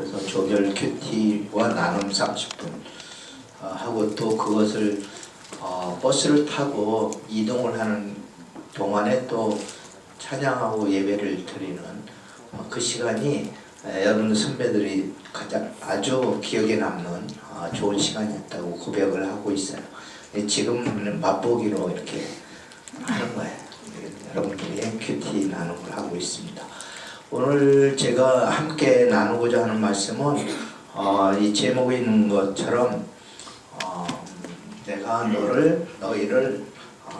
그래서 조별 큐티와 나눔 30분 하고 또 그것을 버스를 타고 이동을 하는 동안에 또 찬양하고 예배를 드리는 그 시간이 여러분 선배들이 가장 아주 기억에 남는 좋은 시간이었다고 고백을 하고 있어요. 지금은 맛보기로 이렇게 하는 거예요. 여러분들이 큐티 나눔을 하고 있습니다. 오늘 제가 함께 나누고자 하는 말씀은 이 제목에 있는 것처럼 내가 너희를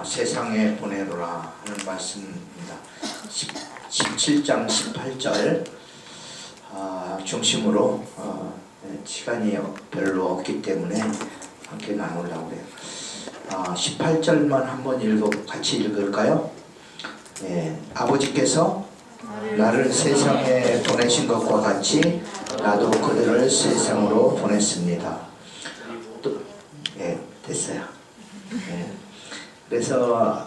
세상에 보내노라 하는 말씀입니다. 17장 18절 중심으로 시간이 별로 없기 때문에 함께 나누려고 해요. 18절만 한번 같이 읽을까요? 아버지께서 나를 세상에 보내신 것과 같이 나도 그들을 세상으로 보냈습니다. 됐어요. 그래서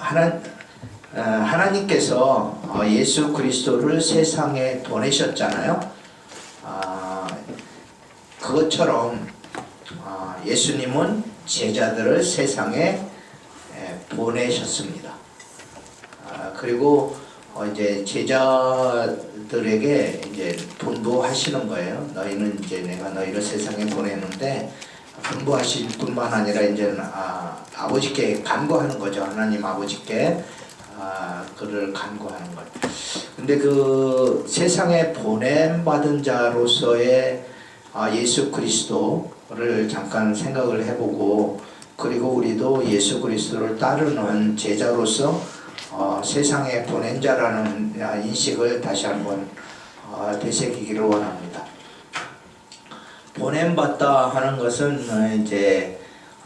하나님께서 예수 그리스도를 세상에 보내셨잖아요. 그것처럼 예수님은 제자들을 세상에 보내셨습니다. 그리고 이제 제자들에게 이제 분부하시는 거예요. 너희는 이제 내가 너희를 세상에 보내는데 분부하실 뿐만 아니라 이제 아버지께 간구하는 거죠. 하나님 아버지께 그를 간구하는 것. 근데 그 세상에 보냄받은 자로서의 예수 그리스도를 잠깐 생각을 해보고, 그리고 우리도 예수 그리스도를 따르는 제자로서 세상에 보낸 자라는 인식을 다시 한번 되새기기를 원합니다. 보냄받다 하는 것은 이제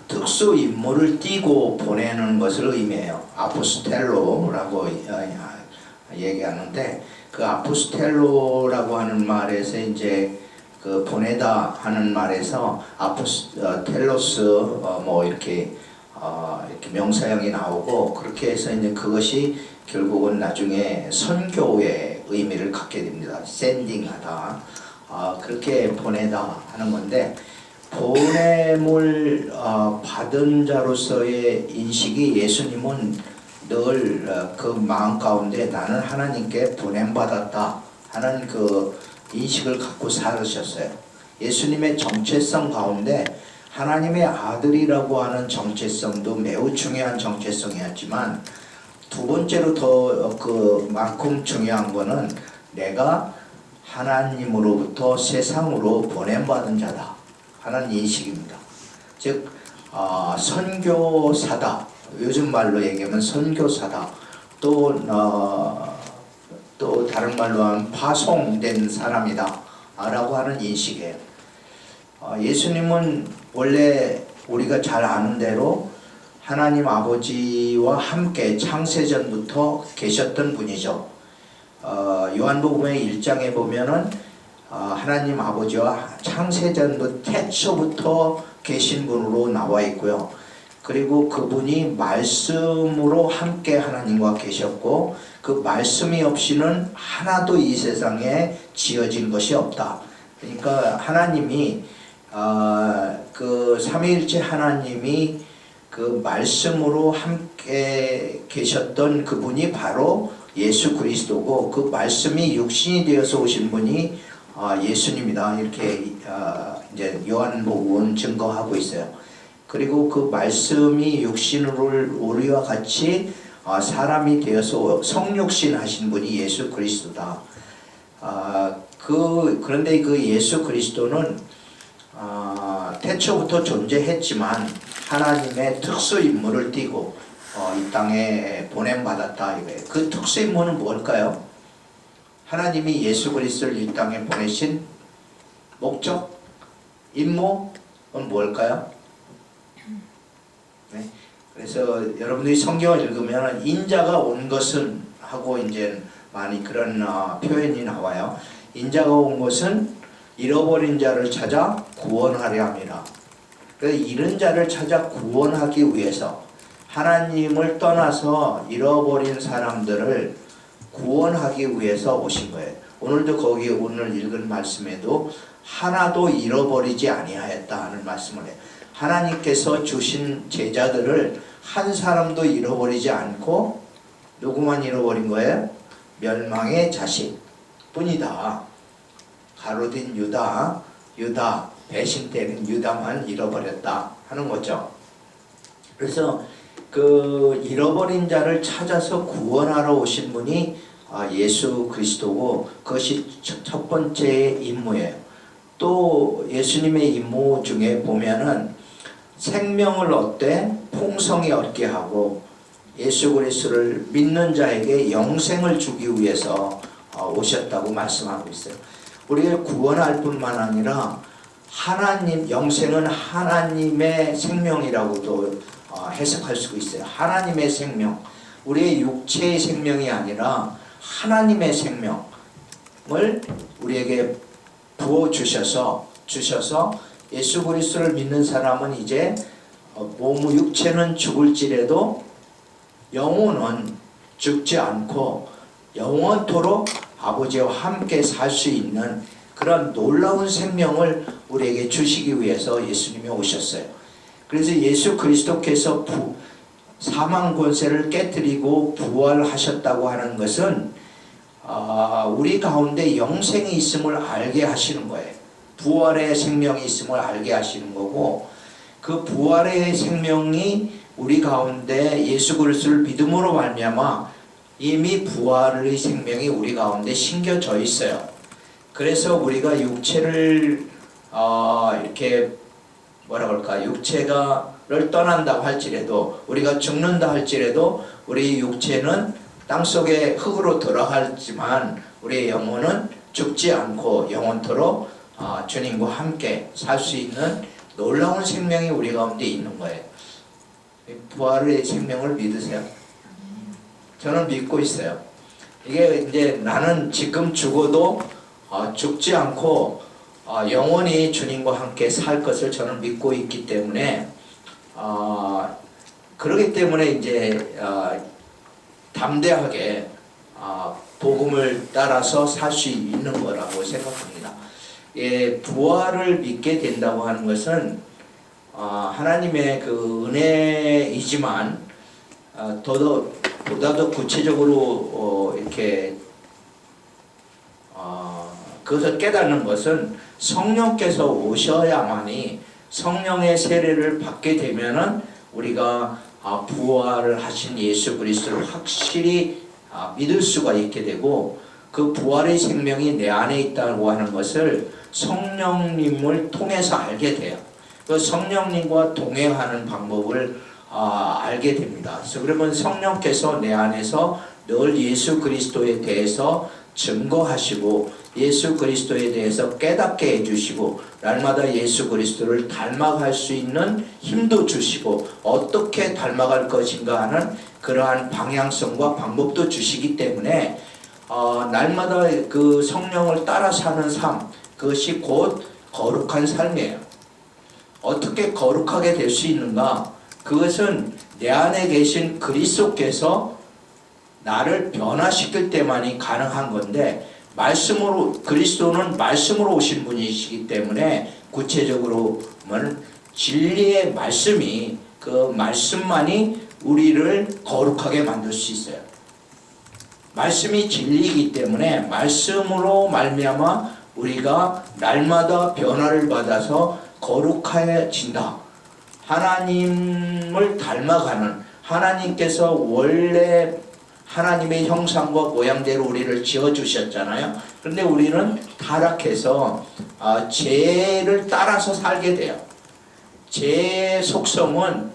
특수 임무를 띠고 보내는 것을 의미해요. 아포스텔로라고 얘기하는데, 그 아포스텔로라고 하는 말에서 이제 그 보내다 하는 말에서 아포스텔로스 뭐 이렇게 명사형이 나오고, 그렇게 해서 이제 그것이 결국은 나중에 선교의 의미를 갖게 됩니다. 샌딩하다, 그렇게 보내다 하는 건데, 보냄을 받은 자로서의 인식이 예수님은 늘 그 마음 가운데 나는 하나님께 보냄받았다 하는 그 인식을 갖고 살으셨어요. 예수님의 정체성 가운데 하나님의 아들이라고 하는 정체성도 매우 중요한 정체성이었지만, 두 번째로 더 그만큼 중요한 거는 내가 하나님으로부터 세상으로 보냄받은 자다 하는 인식입니다. 즉 선교사다, 요즘 말로 얘기하면 선교사다, 또 다른 말로 하면 파송된 사람이다 라고 하는 인식이에요. 예수님은 원래 우리가 잘 아는 대로 하나님 아버지와 함께 창세전부터 계셨던 분이죠. 요한복음의 1장에 보면은 하나님 아버지와 창세전부터 태초부터 계신 분으로 나와 있고요. 그리고 그분이 말씀으로 함께 하나님과 계셨고, 그 말씀이 없이는 하나도 이 세상에 지어진 것이 없다. 그러니까 하나님이 그 삼위일체 하나님이 그 말씀으로 함께 계셨던 그분이 바로 예수 그리스도고, 그 말씀이 육신이 되어서 오신 분이 예수님이다, 이렇게 이제 요한복음은 증거하고 있어요. 그리고 그 말씀이 육신으로 우리와 같이 사람이 되어서 성육신 하신 분이 예수 그리스도다. 그런데 그 예수 그리스도는 태초부터 존재했지만 하나님의 특수 임무를 띠고 이 땅에 보냄받았다 이거예요. 그 특수 임무는 뭘까요? 하나님이 예수 그리스도를 이 땅에 보내신 목적, 임무는 뭘까요? 네. 그래서 여러분들이 성경을 읽으면 인자가 온 것은 하고 이제 많이 그런 표현이 나와요. 인자가 온 것은 잃어버린 자를 찾아 구원하려 함이라. 잃은 자를 찾아 구원하기 위해서 하나님을 떠나서 잃어버린 사람들을 구원하기 위해서 오신 거예요. 오늘도 거기 오늘 읽은 말씀에도 하나도 잃어버리지 아니하였다 하는 말씀을 해요. 하나님께서 주신 제자들을 한 사람도 잃어버리지 않고 누구만 잃어버린 거예요? 멸망의 자식 뿐이다. 가로된 유다 배신되는 유다만 잃어버렸다 하는 거죠. 그래서 그 잃어버린 자를 찾아서 구원하러 오신 분이 예수 그리스도고, 그것이 첫 번째 임무예요. 또 예수님의 임무 중에 보면은 생명을 얻되 풍성히 얻게 하고 예수 그리스도를 믿는 자에게 영생을 주기 위해서 오셨다고 말씀하고 있어요. 우리가 구원할 뿐만 아니라 하나님, 영생은 하나님의 생명이라고도 해석할 수 있어요. 하나님의 생명, 우리의 육체의 생명이 아니라 하나님의 생명을 우리에게 부어주셔서 예수 그리스도를 믿는 사람은 이제 몸 육체는 죽을지라도 영혼은 죽지 않고 영원토록 아버지와 함께 살 수 있는 그런 놀라운 생명을 우리에게 주시기 위해서 예수님이 오셨어요. 그래서 예수 그리스도께서 사망 권세를 깨뜨리고 부활하셨다고 하는 것은 우리 가운데 영생이 있음을 알게 하시는 거예요. 부활의 생명이 있음을 알게 하시는 거고, 그 부활의 생명이 우리 가운데 예수 그리스도를 믿음으로 말미암아 이미 부활의 생명이 우리 가운데 심겨져 있어요. 그래서 우리가 육체를 이렇게 뭐라 그럴까, 육체를 떠난다고 할지라도, 우리가 죽는다 할지라도 우리 육체는 땅속에 흙으로 들어가지만 우리의 영혼은 죽지 않고 영원토록 주님과 함께 살 수 있는 놀라운 생명이 우리 가운데 있는 거예요. 부활의 생명을 믿으세요? 저는 믿고 있어요. 이게 이제 나는 지금 죽어도 죽지 않고 영원히 주님과 함께 살 것을 저는 믿고 있기 때문에 그렇기 때문에 이제 담대하게 복음을 따라서 살 수 있는 거라고 생각합니다. 부활을 믿게 된다고 하는 것은 하나님의 그 은혜이지만 보다 더 구체적으로 이렇게 그것을 깨닫는 것은 성령께서 오셔야만이, 성령의 세례를 받게 되면은 우리가 부활을 하신 예수 그리스도를 확실히 믿을 수가 있게 되고, 그 부활의 생명이 내 안에 있다고 하는 것을 성령님을 통해서 알게 돼요. 그 성령님과 동행하는 방법을 알게 됩니다. 그래서 그러면 성령께서 내 안에서 늘 예수 그리스도에 대해서 증거하시고 예수 그리스도에 대해서 깨닫게 해주시고 날마다 예수 그리스도를 닮아갈 수 있는 힘도 주시고 어떻게 닮아갈 것인가 하는 그러한 방향성과 방법도 주시기 때문에 날마다 그 성령을 따라 사는 삶, 그것이 곧 거룩한 삶이에요. 어떻게 거룩하게 될 수 있는가? 그것은 내 안에 계신 그리스도께서 나를 변화시킬 때만이 가능한 건데, 말씀으로, 그리스도는 말씀으로 오신 분이시기 때문에 구체적으로는 진리의 말씀이, 그 말씀만이 우리를 거룩하게 만들 수 있어요. 말씀이 진리이기 때문에 말씀으로 말미암아 우리가 날마다 변화를 받아서 거룩해진다. 하나님을 닮아가는, 하나님께서 원래 하나님의 형상과 모양대로 우리를 지어주셨잖아요. 그런데 우리는 타락해서 죄를 따라서 살게 돼요. 죄의 속성은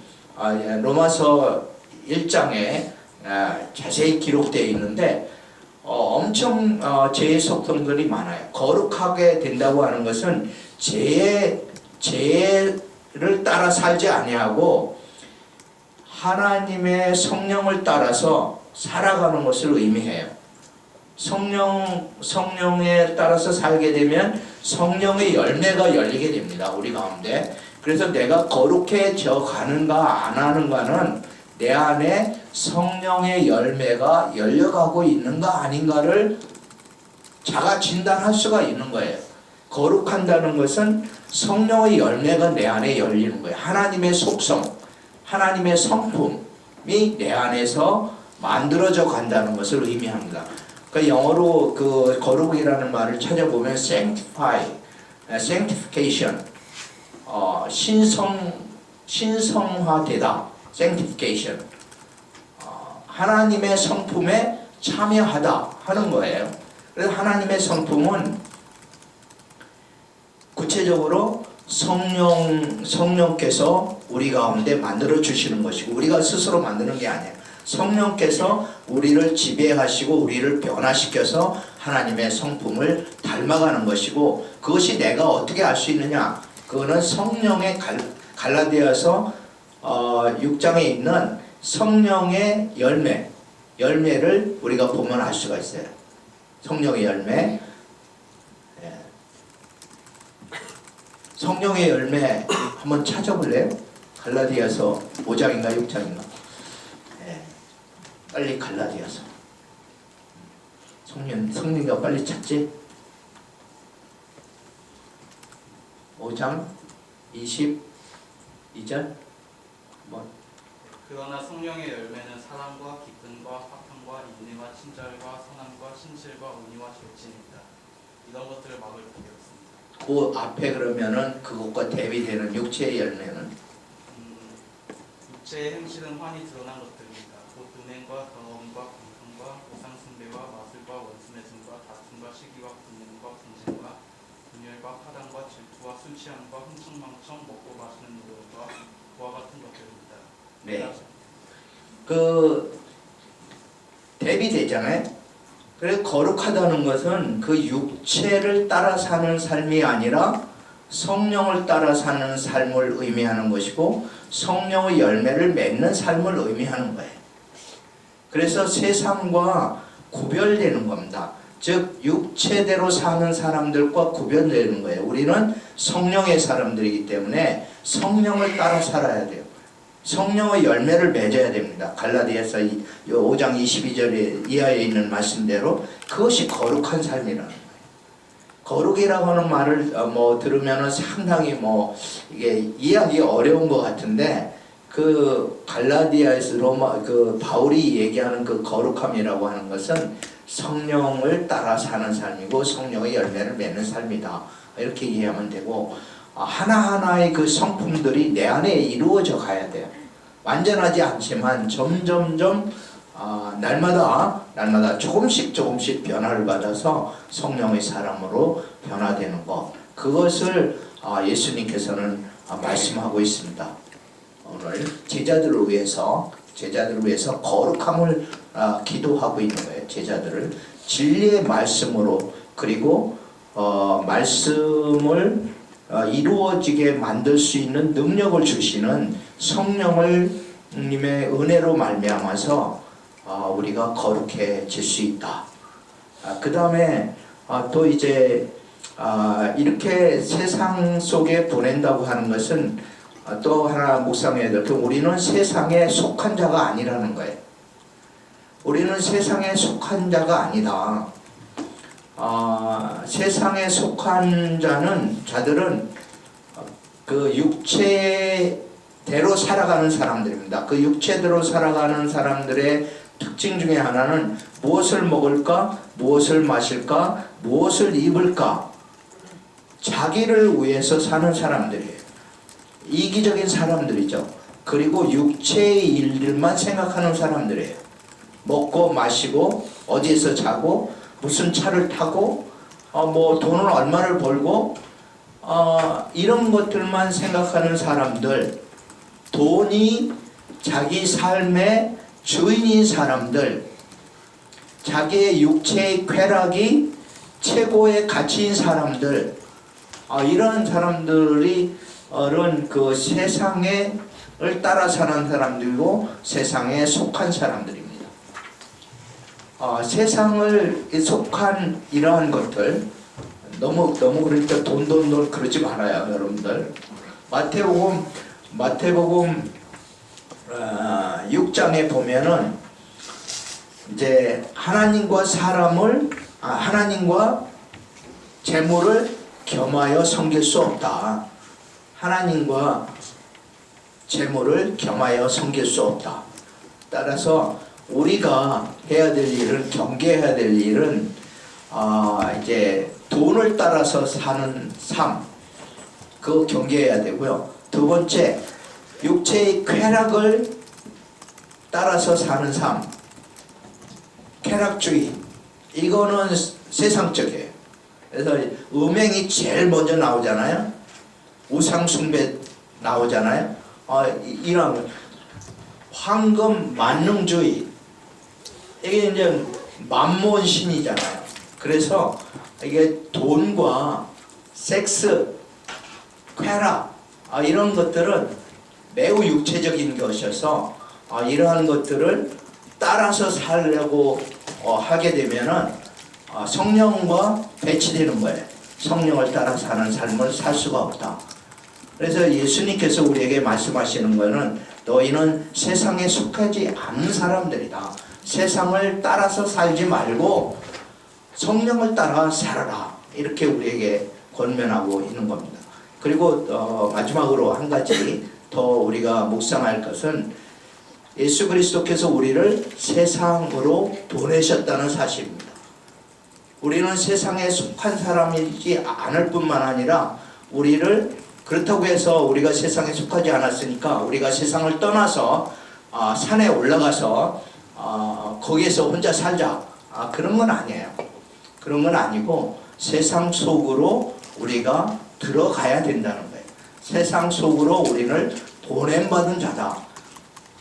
로마서 1장에 자세히 기록되어 있는데 엄청 죄의 속성들이 많아요. 거룩하게 된다고 하는 것은 죄를 따라 살지 아니하고 하나님의 성령을 따라서 살아가는 것을 의미해요. 성령에 따라서 살게 되면 성령의 열매가 열리게 됩니다. 우리 가운데. 그래서 내가 거룩해져 가는가 안 하는가는 내 안에 성령의 열매가 열려가고 있는가 아닌가를 자가 진단할 수가 있는 거예요. 거룩한다는 것은 성령의 열매가 내 안에 열리는 거예요. 하나님의 속성, 하나님의 성품이 내 안에서 만들어져 간다는 것을 의미합니다. 그러니까 영어로 그 거룩이라는 말을 찾아보면 sanctification, 신성화되다, sanctification, 하나님의 성품에 참여하다 하는 거예요. 그래서 하나님의 성품은 구체적으로 성령께서 우리 가운데 만들어 주시는 것이고, 우리가 스스로 만드는 게 아니에요. 성령께서 우리를 지배하시고 우리를 변화시켜서 하나님의 성품을 닮아가는 것이고, 그것이 내가 어떻게 알 수 있느냐? 그거는 성령의 갈라디아서 6장에 있는 성령의 열매를 우리가 보면 알 수가 있어요. 성령의 열매, 성령의 열매 한번 찾아볼래요? 갈라디아서 5장인가 6장인가? 빨리 갈라디아서. 성령이가 빨리 찾지? 5장 22절. 그러나 성령의 열매는 사랑과 기쁨과 화평과 인내와 친절과 선함과 신실과 온유와 절제입니다. 이런 것들을 막을 법이 없습니다. 그 앞에 그러면은 그것과 대비되는 육체의 열매는 육체의 행실은 환히 드러난 것들입니다. 곧 은행과 더러움과 공평과 우상 숭배와 마술과 원수 맺음과 다툼과 시기와 분쟁과 분쟁과 분열과 파당과 질투와 술 취함과 흥청망청 먹고 마시는 노릇과 그와 같은 것들입니다. 네. 그 대비되잖아요. 그래서 거룩하다는 것은 그 육체를 따라 사는 삶이 아니라 성령을 따라 사는 삶을 의미하는 것이고, 성령의 열매를 맺는 삶을 의미하는 거예요. 그래서 세상과 구별되는 겁니다. 즉 육체대로 사는 사람들과 구별되는 거예요. 우리는 성령의 사람들이기 때문에 성령을 따라 살아야 돼요. 성령의 열매를 맺어야 됩니다. 갈라디아서 5장 22절에 이하에 있는 말씀대로 그것이 거룩한 삶이라는 거예요. 거룩이라고 하는 말을 들으면은 상당히 이게 이해하기 어려운 것 같은데, 그 갈라디아에서 그 바울이 얘기하는 그 거룩함이라고 하는 것은 성령을 따라 사는 삶이고 성령의 열매를 맺는 삶이다, 이렇게 이해하면 되고, 하나하나의 그 성품들이 내 안에 이루어져 가야 돼요. 완전하지 않지만 점점점 날마다 조금씩 변화를 받아서 성령의 사람으로 변화되는 것, 그것을 예수님께서는 말씀하고 있습니다. 오늘 제자들을 위해서 거룩함을 기도하고 있는 거예요. 제자들을 진리의 말씀으로, 그리고 말씀을 이루어지게 만들 수 있는 능력을 주시는 성령님의 은혜로 말미암아서 우리가 거룩해질 수 있다. 그 다음에 또 이제 이렇게 세상 속에 보낸다고 하는 것은 또 하나 묵상해야 될 게, 우리는 세상에 속한 자가 아니라는 거예요. 우리는 세상에 속한 자가 아니다. 세상에 속한 자들은 그 육체대로 살아가는 사람들입니다. 그 육체대로 살아가는 사람들의 특징 중에 하나는 무엇을 먹을까, 무엇을 마실까, 무엇을 입을까, 자기를 위해서 사는 사람들이에요. 이기적인 사람들이죠. 그리고 육체의 일들만 생각하는 사람들이에요. 먹고 마시고 어디에서 자고 무슨 차를 타고 돈은 얼마를 벌고 이런 것들만 생각하는 사람들, 돈이 자기 삶의 주인인 사람들, 자기의 육체의 쾌락이 최고의 가치인 사람들, 이런 사람들이 그 세상을 따라 사는 사람들이고 세상에 속한 사람들입니다. 세상을 속한 이러한 것들, 너무 그러니까 돈 그러지 말아요, 여러분들. 마태복음 6장에 보면은 이제 하나님과 사람을 하나님과 재물을 겸하여 섬길 수 없다. 하나님과 재물을 겸하여 섬길 수 없다. 따라서 우리가 해야 될 일은, 경계해야 될 일은 이제 돈을 따라서 사는 삶, 그거 경계해야 되고요. 두 번째, 육체의 쾌락을 따라서 사는 삶, 쾌락주의, 이거는 세상적이에요. 그래서 음행이 제일 먼저 나오잖아요. 우상숭배 나오잖아요. 이런 황금 만능주의, 이게 이제 만몬신이잖아요. 그래서 이게 돈과 섹스, 쾌락, 이런 것들은 매우 육체적인 것이어서 이러한 것들을 따라서 살려고 하게 되면은 성령과 배치되는 거예요. 성령을 따라 사는 삶을 살 수가 없다. 그래서 예수님께서 우리에게 말씀하시는 것은 너희는 세상에 속하지 않은 사람들이다. 세상을 따라서 살지 말고 성령을 따라 살아라. 이렇게 우리에게 권면하고 있는 겁니다. 그리고 마지막으로 한 가지 더 우리가 묵상할 것은 예수 그리스도께서 우리를 세상으로 보내셨다는 사실입니다. 우리는 세상에 속한 사람이지 않을 뿐만 아니라 우리를 그렇다고 해서 우리가 세상에 속하지 않았으니까 우리가 세상을 떠나서 산에 올라가서 거기에서 혼자 살자, 그런 건 아니에요. 그런 건 아니고 세상 속으로 우리가 들어가야 된다는 거예요. 세상 속으로 우리를 보냄받은 자다.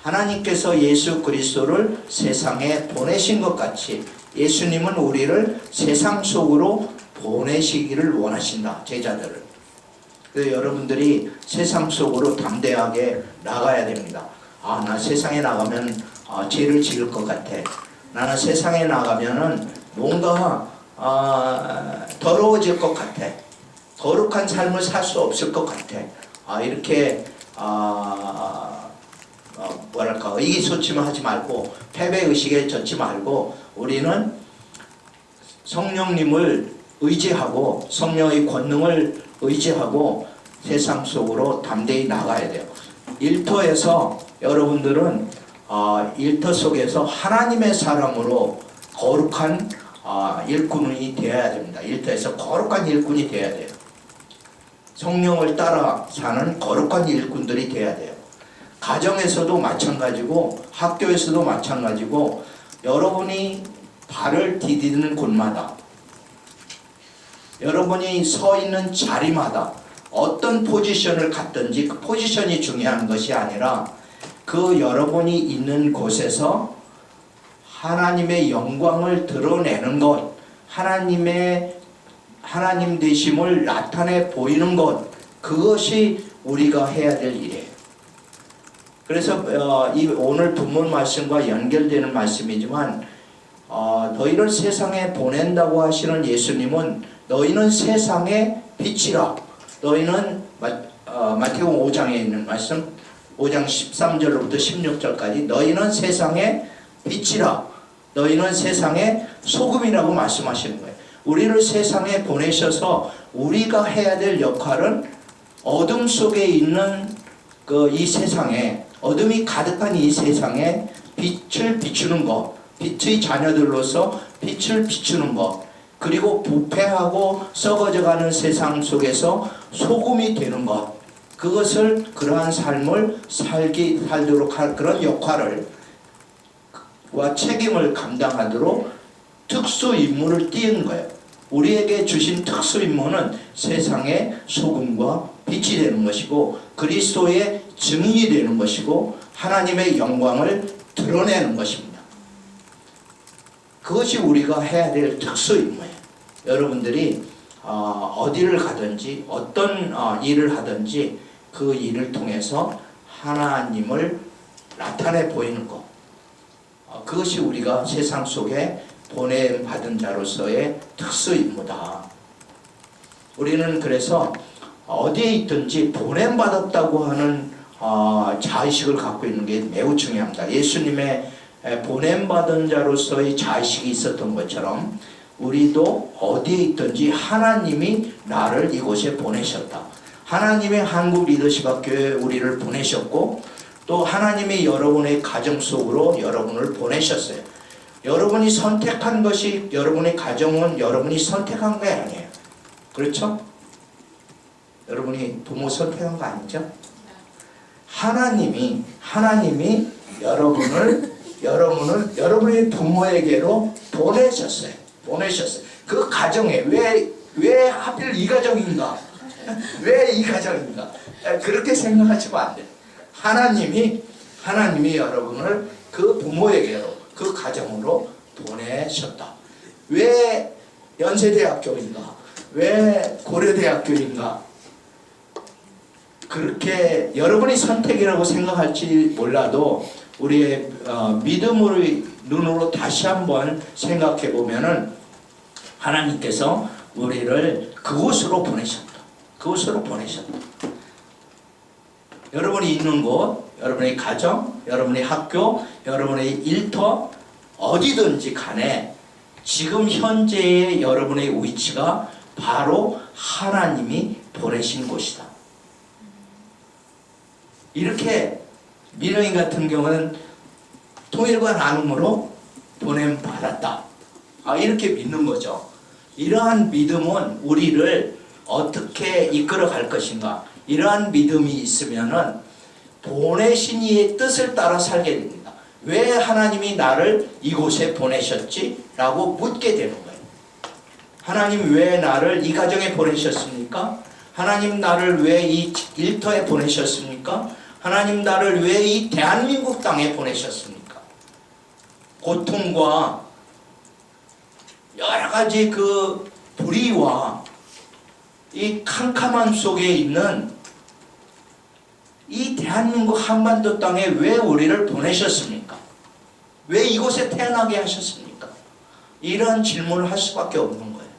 하나님께서 예수 그리스도를 세상에 보내신 것 같이 예수님은 우리를 세상 속으로 보내시기를 원하신다. 제자들을. 그래서 여러분들이 세상 속으로 담대하게 나가야 됩니다. 나 세상에 나가면 죄를 지을 것 같아. 나는 세상에 나가면은 뭔가 더러워질 것 같아. 거룩한 삶을 살 수 없을 것 같아. 이렇게 뭐랄까, 의기소침하지 말고 패배의식에 젖지 말고 우리는 성령님을 의지하고 성령의 권능을 의지하고 세상 속으로 담대히 나가야 돼요. 일터에서 여러분들은 일터 속에서 하나님의 사람으로 거룩한 일꾼이 되어야 됩니다. 일터에서 거룩한 일꾼이 되어야 돼요. 성령을 따라 사는 거룩한 일꾼들이 되어야 돼요. 가정에서도 마찬가지고 학교에서도 마찬가지고 여러분이 발을 디디는 곳마다 여러분이 서 있는 자리마다 어떤 포지션을 갖든지 그 포지션이 중요한 것이 아니라 그 여러분이 있는 곳에서 하나님의 영광을 드러내는 것, 하나님 되심을 나타내 보이는 것, 그것이 우리가 해야 될 일이에요. 그래서 이 오늘 본문 말씀과 연결되는 말씀이지만 너희를 세상에 보낸다고 하시는 예수님은 너희는 세상의 빛이라. 너희는 마태복음 5장에 있는 말씀 5장 13절로부터 16절까지 너희는 세상의 빛이라. 너희는 세상의 소금이라고 말씀하시는 거예요. 우리를 세상에 보내셔서 우리가 해야 될 역할은 어둠 속에 있는 이 세상에, 어둠이 가득한 이 세상에 빛을 비추는 것, 빛의 자녀들로서 빛을 비추는 것, 그리고 부패하고 썩어져가는 세상 속에서 소금이 되는 것, 그것을, 그러한 삶을 살도록 할 그런 역할을 와 책임을 감당하도록 특수 임무를 띄운 거예요. 우리에게 주신 특수 임무는 세상의 소금과 빛이 되는 것이고 그리스도의 증인이 되는 것이고 하나님의 영광을 드러내는 것입니다. 그것이 우리가 해야 될 특수 임무예요. 여러분들이 어디를 가든지 어떤 일을 하든지 그 일을 통해서 하나님을 나타내 보이는 것, 그것이 우리가 세상 속에 보냄받은 자로서의 특수 임무다. 우리는 그래서 어디에 있든지 보냄받았다고 하는 자의식을 갖고 있는 게 매우 중요합니다. 예수님의 보냄받은 자로서의 자의식이 있었던 것처럼 우리도 어디에 있든지 하나님이 나를 이곳에 보내셨다. 하나님이 한국 리더십 학교에 우리를 보내셨고 또 하나님이 여러분의 가정 속으로 여러분을 보내셨어요. 여러분이 선택한 것이 여러분의 가정은 여러분이 선택한 게 아니에요. 그렇죠? 여러분이 부모 선택한 거 아니죠? 하나님이 여러분의 부모에게로 보내셨어요. 그 가정에 왜 하필 이 가정인가? 왜 이 가정인가? 그렇게 생각하시면 안 돼요. 하나님이 여러분을 그 부모에게로 그 가정으로 보내셨다. 왜 연세대학교인가? 왜 고려대학교인가? 그렇게 여러분이 선택이라고 생각할지 몰라도 우리의 믿음의 눈으로 다시 한번 생각해 보면은 하나님께서 우리를 그곳으로 보내셨다. 그곳으로 보내셨다. 여러분이 있는 곳, 여러분의 가정, 여러분의 학교, 여러분의 일터 어디든지 간에 지금 현재의 여러분의 위치가 바로 하나님이 보내신 곳이다. 이렇게 민영이 같은 경우는 통일과 나눔으로 보냄받았다. 이렇게 믿는 거죠. 이러한 믿음은 우리를 어떻게 이끌어 갈 것인가. 이러한 믿음이 있으면은 보내신 이의 뜻을 따라 살게 됩니다. 왜 하나님이 나를 이곳에 보내셨지? 라고 묻게 되는 거예요. 하나님 왜 나를 이 가정에 보내셨습니까? 하나님 나를 왜 이 일터에 보내셨습니까? 하나님 나를 왜 이 대한민국 땅에 보내셨습니까? 고통과 여러 가지 그 불의와 이 캄캄함 속에 있는 이 대한민국 한반도 땅에 왜 우리를 보내셨습니까? 왜 이곳에 태어나게 하셨습니까? 이런 질문을 할 수밖에 없는 거예요.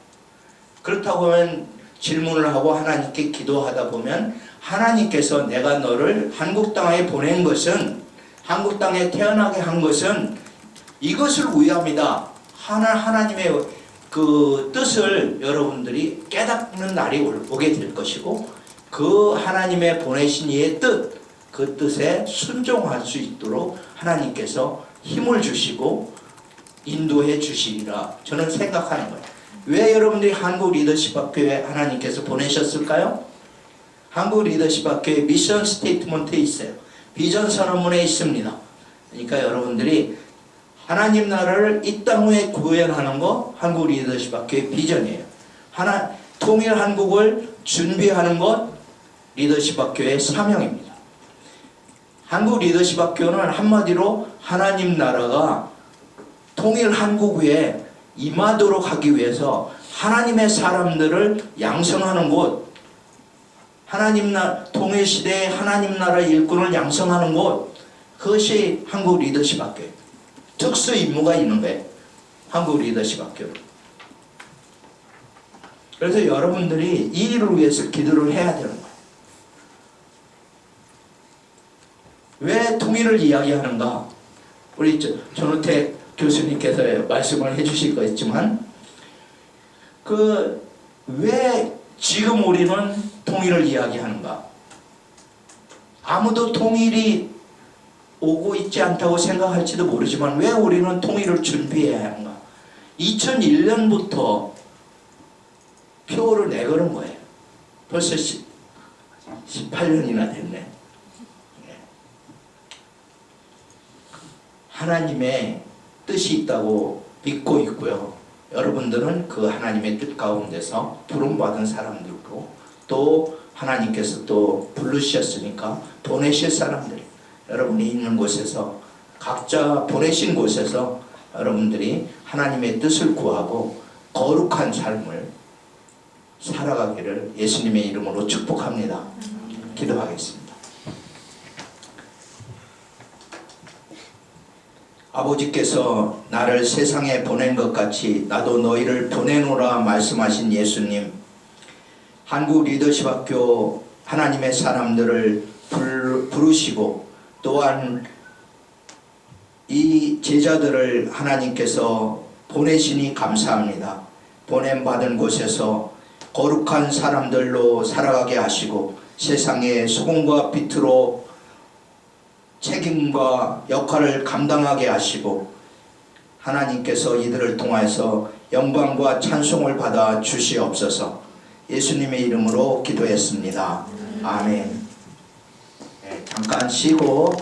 그렇다고 하면 질문을 하고 하나님께 기도하다 보면 하나님께서 내가 너를 한국 땅에 보낸 것은, 한국 땅에 태어나게 한 것은 이것을 위함이다. 하나님의 그 뜻을 여러분들이 깨닫는 날이 오게 될 것이고, 그 하나님의 보내신 이의 뜻, 그 뜻에 순종할 수 있도록 하나님께서 힘을 주시고 인도해 주시리라 저는 생각하는 거예요. 왜 여러분들이 한국 리더십 학교에 하나님께서 보내셨을까요? 한국 리더십 학교에 미션 스테이트먼트에 있어요. 비전 선언문에 있습니다. 그러니까 여러분들이 하나님 나라를 이 땅 위에 구현하는 거 한국 리더십 학교의 비전이에요. 통일 한국을 준비하는 것 리더십 학교의 사명입니다. 한국 리더십 학교는 한마디로 하나님 나라가 통일 한국 위에 임하도록 하기 위해서 하나님의 사람들을 양성하는 곳, 통일 시대의 하나님 나라 일꾼을 양성하는 곳, 그것이 한국 리더십 학교예요. 특수 임무가 있는 거예요. 한국 리더십 학교는. 그래서 여러분들이 이 일을 위해서 기도를 해야 되는 거예요. 왜 통일을 이야기하는가? 우리 전우택 교수님께서 말씀을 해주실 거였지만, 왜 지금 우리는 통일을 이야기하는가? 아무도 통일이 오고 있지 않다고 생각할지도 모르지만 왜 우리는 통일을 준비해야 하는가? 2001년부터 표를 내걸은 거예요. 벌써 18년이나 됐네. 하나님의 뜻이 있다고 믿고 있고요. 여러분들은 그 하나님의 뜻 가운데서 부름받은 사람들고, 또 하나님께서 또 부르셨으니까 보내실 사람들, 여러분이 있는 곳에서 각자 보내신 곳에서 여러분들이 하나님의 뜻을 구하고 거룩한 삶을 살아가기를 예수님의 이름으로 축복합니다. 기도하겠습니다. 아버지께서 나를 세상에 보낸 것 같이 나도 너희를 보내노라 말씀하신 예수님, 한국 리더십 학교 하나님의 사람들을 부르시고 또한 이 제자들을 하나님께서 보내시니 감사합니다. 보냄받은 곳에서 거룩한 사람들로 살아가게 하시고 세상의 소금과 빛으로 책임과 역할을 감당하게 하시고 하나님께서 이들을 통하여서 영광과 찬송을 받아 주시옵소서. 예수님의 이름으로 기도했습니다. 아멘. 네, 잠깐 쉬고